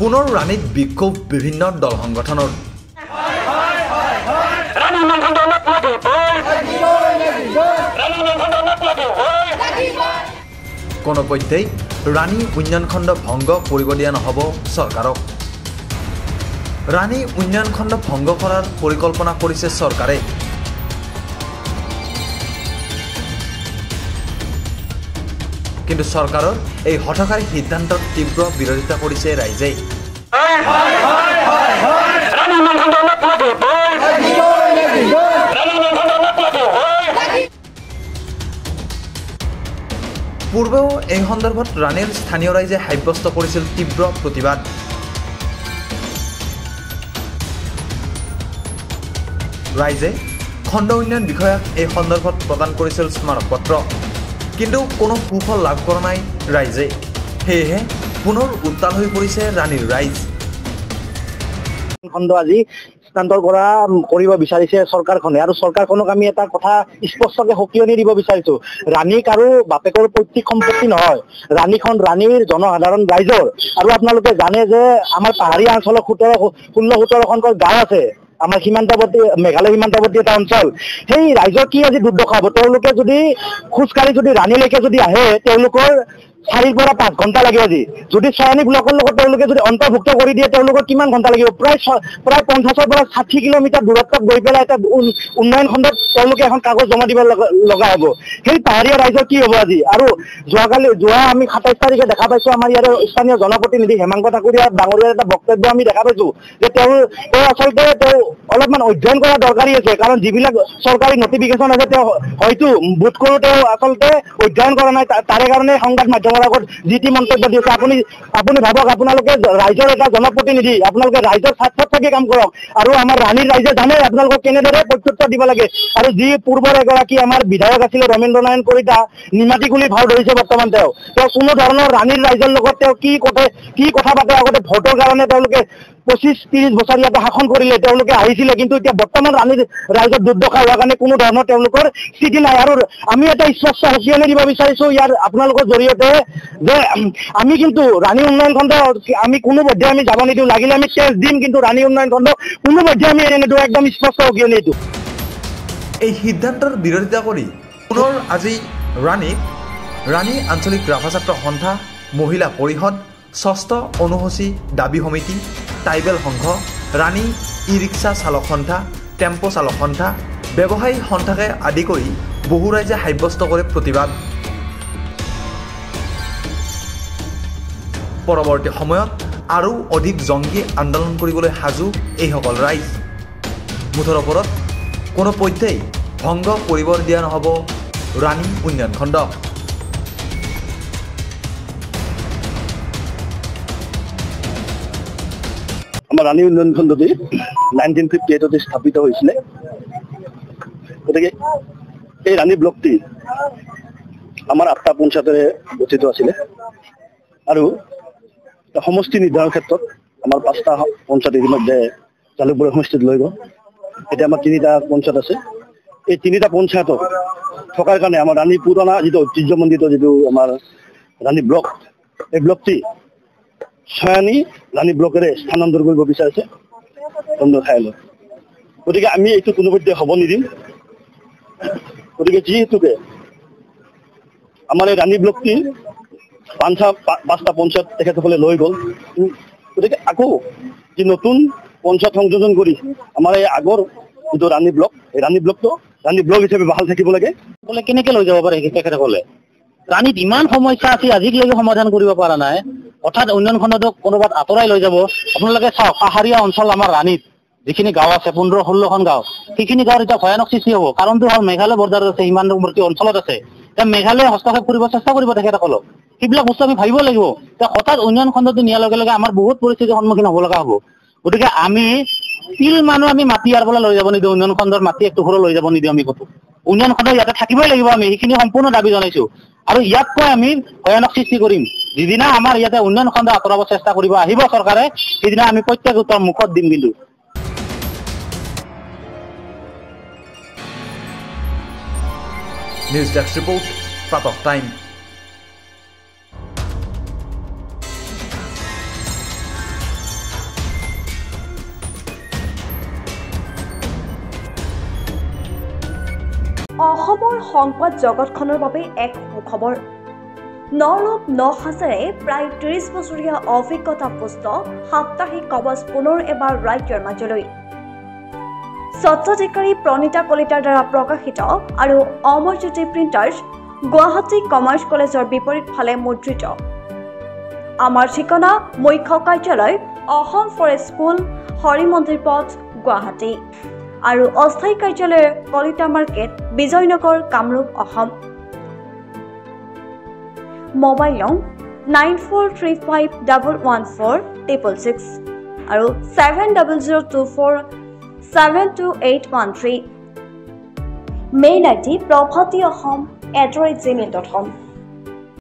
পুনৰ ৰাণীত বিক্ষোভ বিভিন্ন দল সংগঠনৰ কোনোপধ্যেই ৰাণী উন্নয়ন খণ্ড ভংগ কৰিব দিয়া নহ'ব চৰকাৰক। ৰাণী উন্নয়ন খণ্ড ভংগ কৰাৰ পৰিকল্পনা কৰিছে চৰকাৰে। কিন্তু চৰকাৰৰ এই হঠকাৰী সিদ্ধান্তৰ তীব্ৰ বিৰোধিতা কৰিছে ৰাইজে। পূৰ্বেও এই সন্দৰ্ভত ৰাণীৰ স্থানীয় ৰাইজে সাব্যস্ত কৰিছিল তীব্ৰ প্ৰতিবাদ। ৰাইজে খণ্ড উন্নয়ন বিষয়াক এই সন্দৰ্ভত প্ৰদান কৰিছিল স্মাৰকপত্ৰ, কিন্তু কোনো সুফল লাভ কৰা নাই ৰাইজে। সেয়েহে পুনৰ উত্তাল হৈ পৰিছে ৰাণীৰ ৰাইজ। খণ্ড আজি স্থানান্তৰ কৰিব বিচাৰিছে চৰকাৰখনে, আৰু চৰকাৰখনক আমি এটা কথা স্পষ্টকৈ সকিয়নি দিব বিচাৰিছো, ৰাণীক আৰু বাপেকৰ পৈতৃক সম্পত্তি নহয়, ৰাণীখন ৰাণীৰ জনসাধাৰণ ৰাইজৰ। আৰু আপোনালোকে জানে যে আমাৰ পাহাৰীয়া অঞ্চলত 16-17খনকৈ গাঁও আছে, আমাৰ সীমান্তৱৰ্তী মেঘালয় সীমান্তৱৰ্তী এটা অঞ্চল। সেই ৰাইজৰ কি আজি দুৰ্দশা হ'ব? তেওঁলোকে যদি খোজকাঢ়ি যদি ৰাণীলৈকে যদি আহে, তেওঁলোকৰ 4 পৰা 5 ঘণ্টা লাগে। আজি যদি চয়নী ব্লকৰ লগত তেওঁলোকে যদি অন্তৰ্ভুক্ত কৰি দিয়ে, তেওঁলোকৰ কিমান ঘণ্টা লাগিব? প্ৰায় 50 পৰা 60 কিলোমিটাৰ দূৰত্বত গৈ পেলাই এটা উন্নয়ন খণ্ডত তেওঁলোকে এখন কাগজ জমা দিব লগা হ'ব। সেই পাহাৰীয়া ৰাইজৰ কি হ'ব আজি? আৰু যোৱা আমি 27 তাৰিখে দেখা পাইছোঁ, আমাৰ ইয়াৰে স্থানীয় জনপ্ৰতিনিধি হেমাংগ ঠাকুৰীয়া ডাঙৰীয়াৰ এটা বক্তব্য আমি দেখা পাইছোঁ যে তেওঁ আচলতে অলপমান অধ্যয়ন কৰা দৰকাৰী আছে, কাৰণ যিবিলাক চৰকাৰী নটিফিকেশ্যন আছে তেওঁ হয়তো বোধ কৰোঁ তেওঁ আচলতে অধ্যয়ন কৰা নাই। তাৰে কাৰণে সংবাদ মাধ্যমৰ আগত যি টি মন্তব্য দিছে। আপুনি ভাবক, আপোনালোকে ৰাইজৰ এটা জনপ্ৰতিনিধি, আপোনালোকে ৰাইজৰ স্বাৰ্থত থাকি কাম কৰক। আৰু আমাৰ ৰাণীৰ ৰাইজে জানে আপোনালোকক কেনেদৰে প্ৰত্যুত্তৰ দিব লাগে। আৰু যি পূৰ্বৰ এগৰাকী আমাৰ বিধায়ক আছিলে ৰমেন্দ্ৰ নাৰায়ণ কলিতা, নিমাতী কুলি ভাও ধৰিছে বৰ্তমান। তেওঁ কোনো ধৰণৰ ৰাণীৰ ৰাইজৰ লগত তেওঁ কি কথা পাতে। আগতে ভোটৰ কাৰণে তেওঁলোকে 25-30 বছৰ ইয়াতে শাসন কৰিলে, তেওঁলোকে আহিছিলে, কিন্তু এতিয়া বৰ্তমান ৰাণীৰ ৰাইজৰ দুৰ্দশা হোৱাৰ কাৰণে কোনো ধৰণৰ তেওঁলোকৰ স্থিতি নাই। আৰু আমি এটা স্পষ্ট সকিয়নি দিব বিচাৰিছোঁ ইয়াৰ আপোনালোকৰ জৰিয়তে যে আমি কিন্তু ৰাণী উন্নয়ন খণ্ড আমি কোনোপধ্যে আমি যাব নিদিওঁ, লাগিলে আমি টেষ্ট দিম, কিন্তু ৰাণী উন্নয়ন খণ্ড কোনোপধ্যে আমি এৰি নিদিওঁ। একদম স্পষ্ট সকিয়নি এইটো। এই সিদ্ধান্তৰ বিৰোধিতা কৰি পুনৰ আজি ৰাণী আঞ্চলিক ৰাভা ছাত্ৰ সন্থা, মহিলা পৰিষদ, 6ষ্ঠ অনুসূচী দাবী সমিতি, ট্ৰাইবেল সংঘ, ৰাণী ই ৰিক্সা চালক সন্থা, টেম্পো চালক সন্থা, ব্যৱসায়ী সন্থাকে আদি কৰি বহু ৰাইজে সাব্যস্ত কৰে প্ৰতিবাদ। পৰৱৰ্তী সময়ত আৰু অধিক জংগী আন্দোলন কৰিবলৈ সাজু এইসকল ৰাইজ। মুঠৰ ওপৰত কোনোপধ্যেই ভংগ কৰিব দিয়া নহ'ব ৰাণী উন্নয়ন খণ্ড। আমাৰ ৰাণী উন্নয়ন খণ্ডটি 1958 স্থাপিত হৈছিলে। গতিকে এই ৰাণী ব্লকটি আমাৰ 8টা পঞ্চায়তেৰে গঠিত আছিলে, আৰু সমষ্টি নিৰ্ধাৰণৰ ক্ষেত্ৰত আমাৰ 5টা পঞ্চায়ত ইতিমধ্যে জালুকবাৰী সমষ্টিত লৈ গ'ল। এতিয়া আমাৰ 3টা পঞ্চায়ত আছে। এই 3টা পঞ্চায়তত থকাৰ কাৰণে আমাৰ ৰাণী পুৰণা যিটো ঐতিহ্যমণ্ডিত যিটো আমাৰ ৰাণী ব্লক, এই ব্লকটি চয়নী ৰাণী ব্লকেৰে স্থানান্তৰ কৰিব বিচাৰিছে অন্য ঠাইলৈ। গতিকে আমি এইটো কোনোপধ্যে হ'ব নিদিম। গতিকে যিহেতুকে আমাৰ এই ৰাণী ব্লকটি 5টা পঞ্চায়ত তেখেতসকলে লৈ গ'ল, গতিকে আকৌ যি নতুন পঞ্চায়ত সংযোজন কৰি আমাৰ এই আগৰ যিটো ৰাণী ব্লক, এই ৰাণী ব্লকটো ৰাণী ব্লক হিচাপে বাহাল থাকিব লাগে। কেনেকৈ লৈ যাব পাৰে তেখেতসকলে? ৰাণীত ইমান সমস্যা আছে, আজিলৈকে সমাধান কৰিব পৰা নাই, অৰ্থাৎ উন্নয়ন খণ্ডটোক কোনোবাত আঁতৰাই লৈ যাব। আপোনালোকে চাওক, পাহাৰীয়া অঞ্চল আমাৰ ৰাণীত যিখিনি গাঁও আছে, 15-16খন গাঁও, সেইখিনি গাঁৱৰ এতিয়া ভয়ানক সৃষ্টি হ'ব। কাৰণটো হ'ল মেঘালয় বৰ্ডাৰত আছে, সীমান্তৱৰ্তী অঞ্চলত আছে। এতিয়া মেঘালয়ে হস্তক্ষেপ কৰিব চেষ্টা কৰিব তেখেতসকলক। সেইবিলাক বস্তু আমি ভাবিব লাগিব। এতিয়া হঠাৎ উন্নয়ন খণ্ডটো নিয়াৰ লগে লগে আমাৰ বহুত পৰিস্থিতিৰ সন্মুখীন হ'ব লগা হ'ব। গতিকে আমি মানুহ আমি মাটি ইয়াৰ পৰা লৈ যাব নিদিওঁ, উন্নয়ন খণ্ডৰ মাটি একটুকুৰা লৈ যাব নিদিওঁ আমি ক'তো। উন্নয়ন খণ্ড ইয়াতে থাকিবই লাগিব। আমি সেইখিনি সম্পূৰ্ণ দাবী জনাইছোঁ, আৰু ইয়াতকৈ আমি ভয়ানক সৃষ্টি কৰিম। যিদিনা আমাৰ ইয়াতে উন্নয়ন খণ্ড আঁতৰাব চেষ্টা কৰিব আহিব চৰকাৰে, সেইদিনা আমি প্ৰত্যেক উত্তৰ মুখত দিম। কিন্তু নিউজ ডেস্ক ৰিপৰ্ট, প্ৰাতঃ টাইম। অসমৰ সংবাদ জগতখনৰ বাবে এক সুখবৰ নৰূপ নসাজেৰে প্ৰায় ৩০ বছৰীয়া অভিজ্ঞতা পুষ্ট সাপ্তাহিক কবচ পুনৰ এবাৰ ৰাজ্যৰ মাজলৈ স্বত্বাধিকাৰী প্ৰণীতা কলিতাৰ দ্বাৰা প্ৰকাশিত আৰু অমৰজ্যোতি প্ৰিণ্টাৰ্ছ গুৱাহাটী কমাৰ্চ কলেজৰ বিপৰীত ফালে মুদ্ৰিত আমাৰ ঠিকনা মুখ্য কাৰ্যালয় অসম ফৰেষ্ট স্কুল হৰি মন্দিৰ পথ গুৱাহাটী আৰু অস্থায়ী কাৰ্যালয় কলিতা মাৰ্কেট বিজয়নগৰ কামৰূপ অসম মোবাইল নং 9435114666 আৰু 7024722813 মেইল আইডি prabhati.ahom@gmail.com